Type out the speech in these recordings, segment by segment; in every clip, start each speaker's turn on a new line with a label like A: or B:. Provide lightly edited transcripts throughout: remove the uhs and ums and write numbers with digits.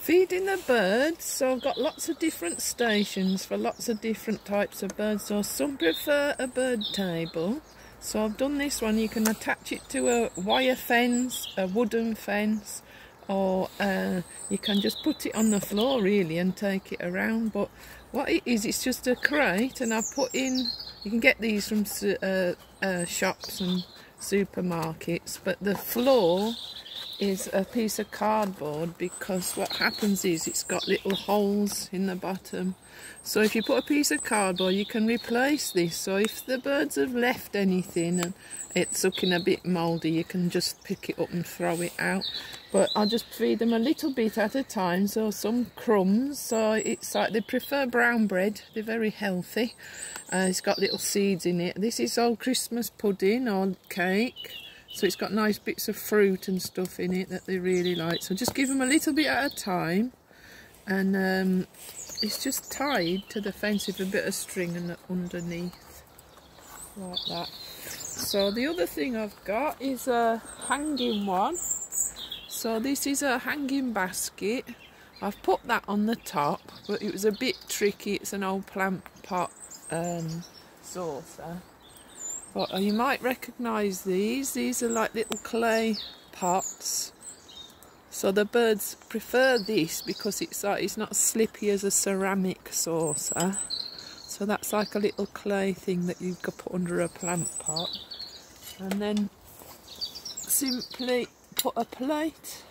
A: Feeding the birds, so I've got lots of different stations for lots of different types of birds. So some prefer a bird table, so I've done this one. You can attach it to a wire fence, a wooden fence, or you can just put it on the floor really and take it around. But what it is, it's just a crate, and I've put in, you can get these from shops and supermarkets, but the floor is a piece of cardboard, because what happens is it's got little holes in the bottom. So if you put a piece of cardboard, you can replace this. So if the birds have left anything and it's looking a bit mouldy, you can just pick it up and throw it out. But I'll just feed them a little bit at a time. So some crumbs, so it's like they prefer brown bread, they're very healthy. It's got little seeds in it. This is old Christmas pudding or cake. So it's got nice bits of fruit and stuff in it that they really like. So just give them a little bit at a time. And it's just tied to the fence with a bit of string and underneath. Like that. So the other thing I've got is a hanging one. So this is a hanging basket. I've put that on the top, but it was a bit tricky. It's an old plant pot saucer. But you might recognise these. These are like little clay pots. So the birds prefer this because it's not slippy as a ceramic saucer. So that's like a little clay thing that you could put under a plant pot. And then simply put a plate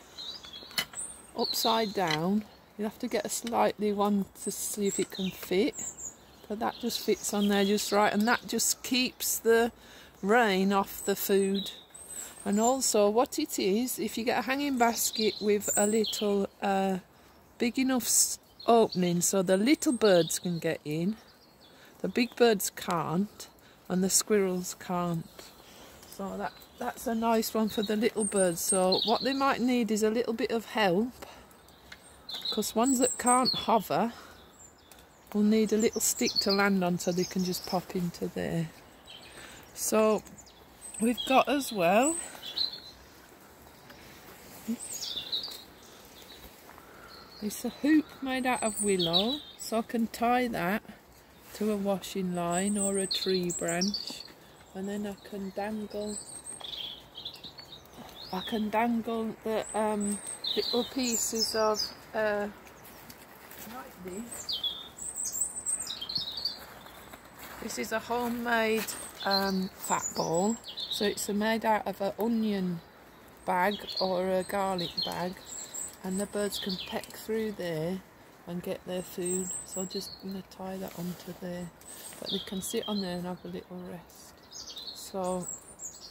A: upside down. You have to get a slightly one to see if it can fit. But that just fits on there just right, and that just keeps the rain off the food. And also what it is, if you get a hanging basket with a little big enough opening so the little birds can get in, the big birds can't, and the squirrels can't. So that's a nice one for the little birds. So what they might need is a little bit of help, because ones that can't hover will need a little stick to land on so they can just pop into there. So we've got as well it's a hoop made out of willow, so I can tie that to a washing line or a tree branch, and then I can dangle the little pieces of like this. This is a homemade fat ball, so it's made out of an onion bag or a garlic bag, and the birds can peck through there and get their food. So I'm just going to tie that onto there, but they can sit on there and have a little rest. So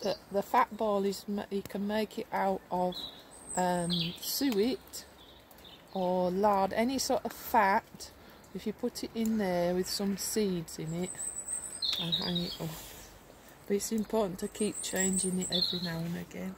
A: the fat ball is, you can make it out of suet or lard, any sort of fat. If you put it in there with some seeds in it and hang it up. But it's important to keep changing it every now and again.